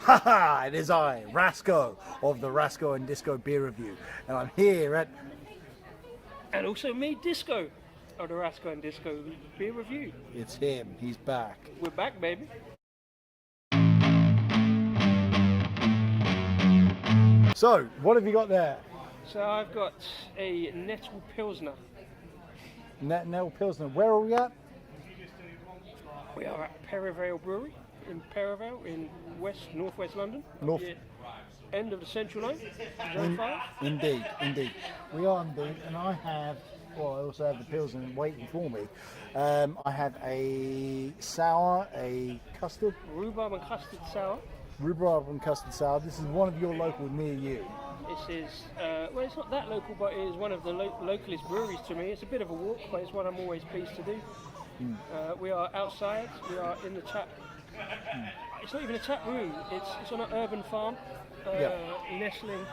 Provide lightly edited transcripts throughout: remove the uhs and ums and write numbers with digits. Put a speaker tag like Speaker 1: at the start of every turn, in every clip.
Speaker 1: Haha, it is I, Rasko, of the Rasko and Disco Beer Review. And I'm here at...
Speaker 2: And also me, Disco, of the Rasko and Disco Beer Review.
Speaker 1: It's him, he's back.
Speaker 2: We're back, baby.
Speaker 1: So, what have you got there?
Speaker 2: So I've got a Nettle Pilsner.
Speaker 1: Nettle Pilsner. Where are we at?
Speaker 2: We are at Perivale Brewery in Perivale in northwest London.
Speaker 1: North.
Speaker 2: Yeah. End of the Central Line, Zone 5.
Speaker 1: Indeed. We are indeed, and I also have the Pilsner waiting for me. I have a sour, a custard.
Speaker 2: Rhubarb and custard sour.
Speaker 1: Rhubarb and custard sour. This is one of your local near you.
Speaker 2: This is, well, it's not that local, but it is one of the localist breweries to me. It's a bit of a walk, but it's one I'm always pleased to do. We are outside, we are in the tap. It's not even a tap room, it's on an urban farm, nestling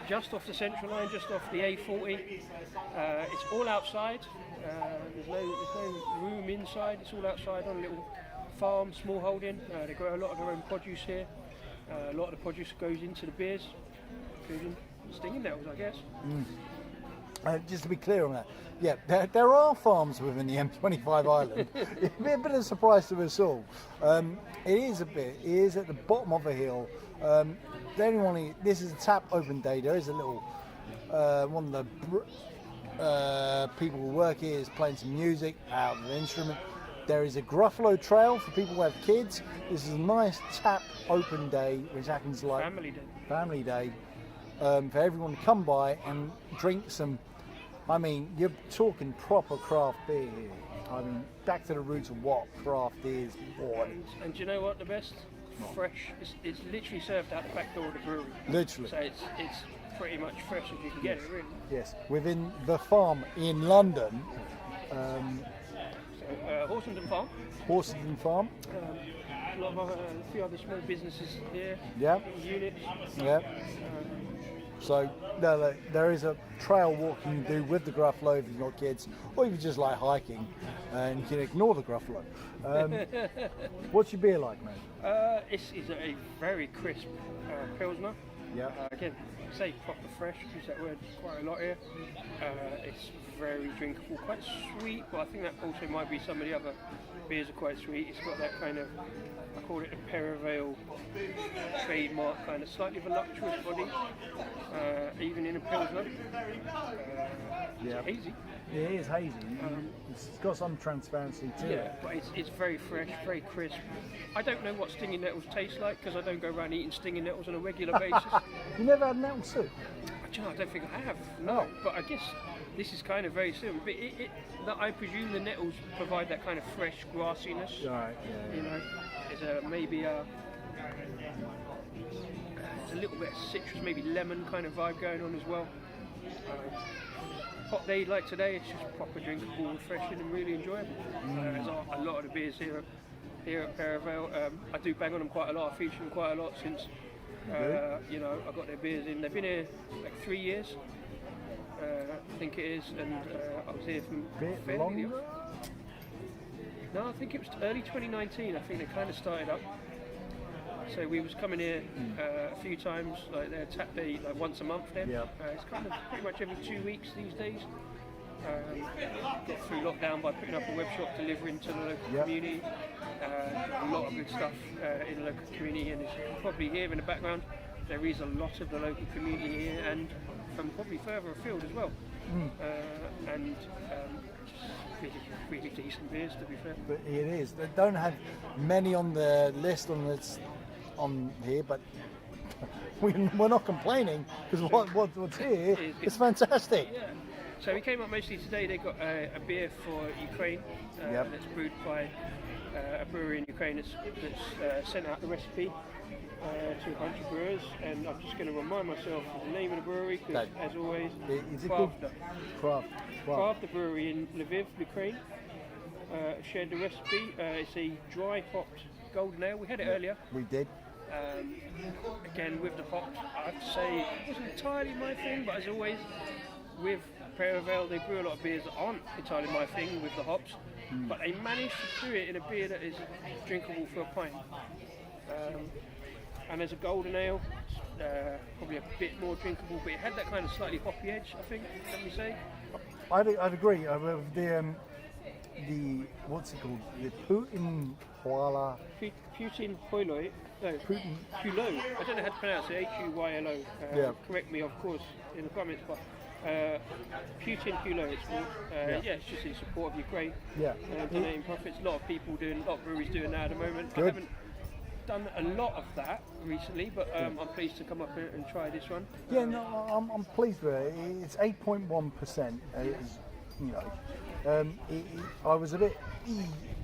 Speaker 2: just off the Central Line, just off the A40. It's all outside, there's no room inside, it's all outside on a little farm, small holding. They grow a lot of their own produce here. A lot of the produce goes into the beers, including stinging nettles, I guess.
Speaker 1: Just to be clear on that, there are farms within the M25 island. It's a bit of a surprise to us all. It is at the bottom of a hill. This is a tap open day. There is a little, one of the people who work here is playing some music out of an instrument. There is a Gruffalo trail for people who have kids. This is a nice tap open day, which happens like family day. For everyone to come by and drink some. I mean, you're talking proper craft beer here. I mean, back to the roots of what craft is, boy.
Speaker 2: And do you know what the best? Fresh. It's literally served out the back door of the brewery.
Speaker 1: Literally.
Speaker 2: So it's pretty much fresh as you can get it, really.
Speaker 1: Yes, within the farm in London.
Speaker 2: Horsenden Farm.
Speaker 1: Horsenden Farm.
Speaker 2: A few other small businesses here.
Speaker 1: Yeah.
Speaker 2: Units.
Speaker 1: Yeah. So there is a trail walking you do with the Gruffalo if you've got kids, or if you just like hiking, and you can ignore the Gruffalo. What's your beer like, man?
Speaker 2: This is a very crisp Pilsner.
Speaker 1: Yeah.
Speaker 2: Again, say proper fresh, use that word quite a lot here. It's very drinkable, quite sweet, but I think that also might be some of the other beers are quite sweet. It's got that kind of, I call it a Perivale trademark, kind of slightly voluptuous body, even in a Pilsner. It's hazy.
Speaker 1: It is hazy. It's got some transparency to it.
Speaker 2: Yeah, but it's very fresh, very crisp. I don't know what stinging nettles taste like because I don't go around eating stinging nettles on a regular basis.
Speaker 1: You never had nettle soup?
Speaker 2: I don't think I have, no. But I guess this is kind of very similar. But I presume the nettles provide that kind of fresh grassiness.
Speaker 1: Right, yeah.
Speaker 2: You know, there's maybe a little bit of citrus, maybe lemon kind of vibe going on as well. Hot day like today, it's just proper drinkable, refreshing, and really enjoyable. There's a lot of the beers here at Perivale. I do bang on them quite a lot. I feature them quite a lot since I got their beers in. They've been here like 3 years, I think it is, and I was here from fairly. No, I think it was early 2019. I think they kind of started up. So we was coming here a few times, like their tap day, like once a month then. It's kind of pretty much every 2 weeks these days. Got through lockdown by putting up a web shop delivering to the local community. A lot of good stuff in the local community, and as you can probably hear in the background, there is a lot of the local community here and from probably further afield as well. And really decent beers, to be fair.
Speaker 1: But it is. They don't have many on the list on here, but we're not complaining because what's here is fantastic.
Speaker 2: Yeah. So we came up mostly today. They got a beer for Ukraine that's brewed by a brewery in Ukraine that's sent out the recipe to a bunch of brewers, and I'm just going to remind myself of the name of the brewery because, as always, Craft, the brewery in Lviv, Ukraine, shared the recipe. It's a dry hopped golden ale. We had it earlier.
Speaker 1: We did.
Speaker 2: Again, with the hops, I have to say it wasn't entirely my thing, but as always, with Perivale, they brew a lot of beers that aren't entirely my thing with the hops, but they managed to do it in a beer that is drinkable for a pint. and there's a golden ale, probably a bit more drinkable, but it had that kind of slightly hoppy edge, I think. Let me say.
Speaker 1: I'd agree. With the what's it called? The Putin Huala.
Speaker 2: Putin Huilo. No,
Speaker 1: Putin.
Speaker 2: Hulo. I don't know how to pronounce it. Huylo.
Speaker 1: Yeah.
Speaker 2: Correct me, of course, in the comments. But Putin Hulo, it's called. Yeah, it's just in support of Ukraine.
Speaker 1: Yeah.
Speaker 2: Donating profits. A lot of people doing, a lot of breweries doing that at the moment.
Speaker 1: Good.
Speaker 2: I haven't done a lot of that recently, but I'm pleased to come up and try this one.
Speaker 1: Yeah, no, I'm pleased with it. It's 8.1%. You know, I was a bit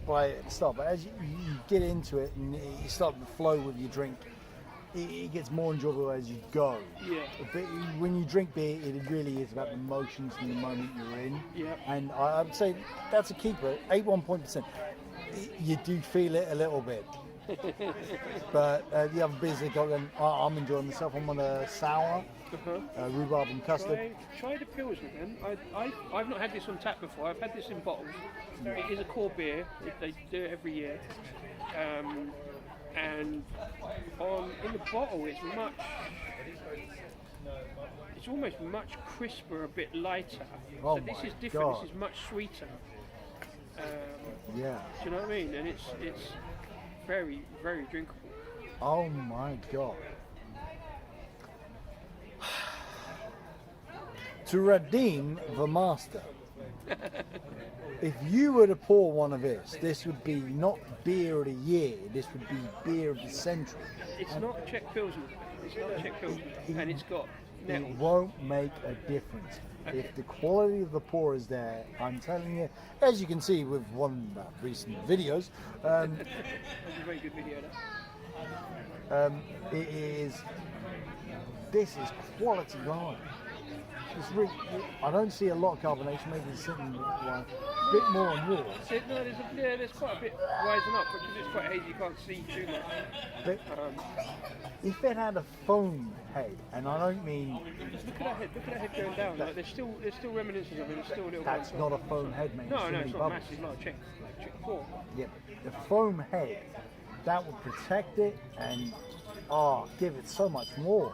Speaker 1: by it at the start, but as you get into it and you start to flow with your drink, it gets more enjoyable as you go.
Speaker 2: Yeah.
Speaker 1: But when you drink beer, it really is about the emotions and the moment you're in.
Speaker 2: Yeah.
Speaker 1: And I would say that's a keeper. 8.1%. You do feel it a little bit. But the other beers they got, I'm enjoying myself. I'm on a sour, rhubarb and custard.
Speaker 2: Try the Pilsner then. I've not had this on tap before. I've had this in bottles. It is a core beer. They do it every year. And in the bottle, it's almost much crisper, a bit lighter.
Speaker 1: Oh
Speaker 2: so this
Speaker 1: my
Speaker 2: is different.
Speaker 1: God.
Speaker 2: This is much sweeter.
Speaker 1: Yeah.
Speaker 2: Do you know what I mean? And it's very, very drinkable.
Speaker 1: Oh my God. To redeem the master, if you were to pour one of this would be not beer of the year, this would be beer of the century.
Speaker 2: It's not a Czech Pilsner. It's not a Czech Pilsner. And it's got
Speaker 1: It
Speaker 2: nettles.
Speaker 1: won't make a difference. If the quality of the pour is there, I'm telling you, as you can see with one of the recent videos,
Speaker 2: That's a very good video. That.
Speaker 1: this is quality wine. It's really, I don't see a lot of carbonation, maybe it's sitting a bit more on yours.
Speaker 2: No, there's quite a bit rising up because it's quite hazy. You can't see too much.
Speaker 1: But if it had a foam head, and I don't mean
Speaker 2: Just look at that head going down. Like, there's still reminiscences of it. There's still a little.
Speaker 1: that's
Speaker 2: bit
Speaker 1: not a foam head, mate.
Speaker 2: No,
Speaker 1: it's
Speaker 2: it's not
Speaker 1: bubbles.
Speaker 2: massive. It's not a Czech pour.
Speaker 1: Yeah, the foam head, that would protect it and give it so much more.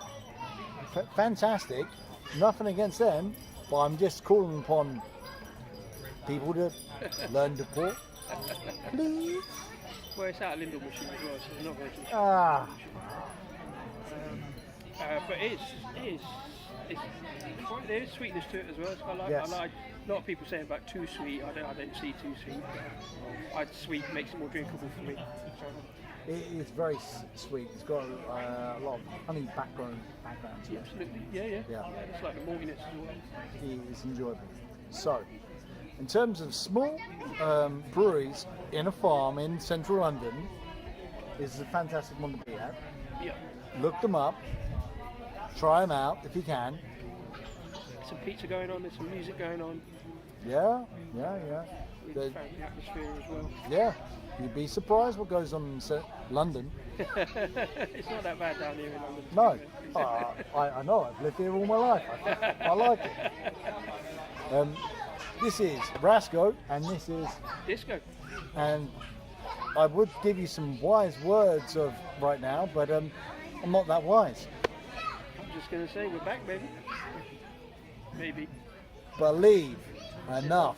Speaker 1: Fantastic. Nothing against them, but I'm just calling upon people to learn to pour. Please.
Speaker 2: Well, it's out of Lindell machine as well, so it's not very cheap. But there is sweetness to it as well. So
Speaker 1: Yes.
Speaker 2: I like. A lot of people say about too sweet. I don't see too sweet. Sweet makes it more drinkable for me.
Speaker 1: It's very sweet. It's got a lot of honey background to it.
Speaker 2: Absolutely. Yeah. It's like the maltiness as well.
Speaker 1: It's enjoyable. So, in terms of small breweries in a farm in central London, this is a fantastic one to be at.
Speaker 2: Yeah.
Speaker 1: Look them up, try them out if you can.
Speaker 2: Some pizza going on. There's some music going on.
Speaker 1: Yeah.
Speaker 2: It's found the atmosphere as well.
Speaker 1: Yeah, you'd be surprised what goes on in London.
Speaker 2: It's not that bad down here in London.
Speaker 1: No, I know, I've lived here all my life. I like it. This is Rasko, and this is
Speaker 2: Disco.
Speaker 1: and I would give you some wise words of right now, but I'm not that wise.
Speaker 2: I'm just going to say we're back, baby. Maybe.
Speaker 1: Believe enough.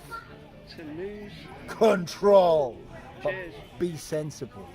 Speaker 2: To lose.
Speaker 1: Control. But
Speaker 2: Cheers.
Speaker 1: be sensible.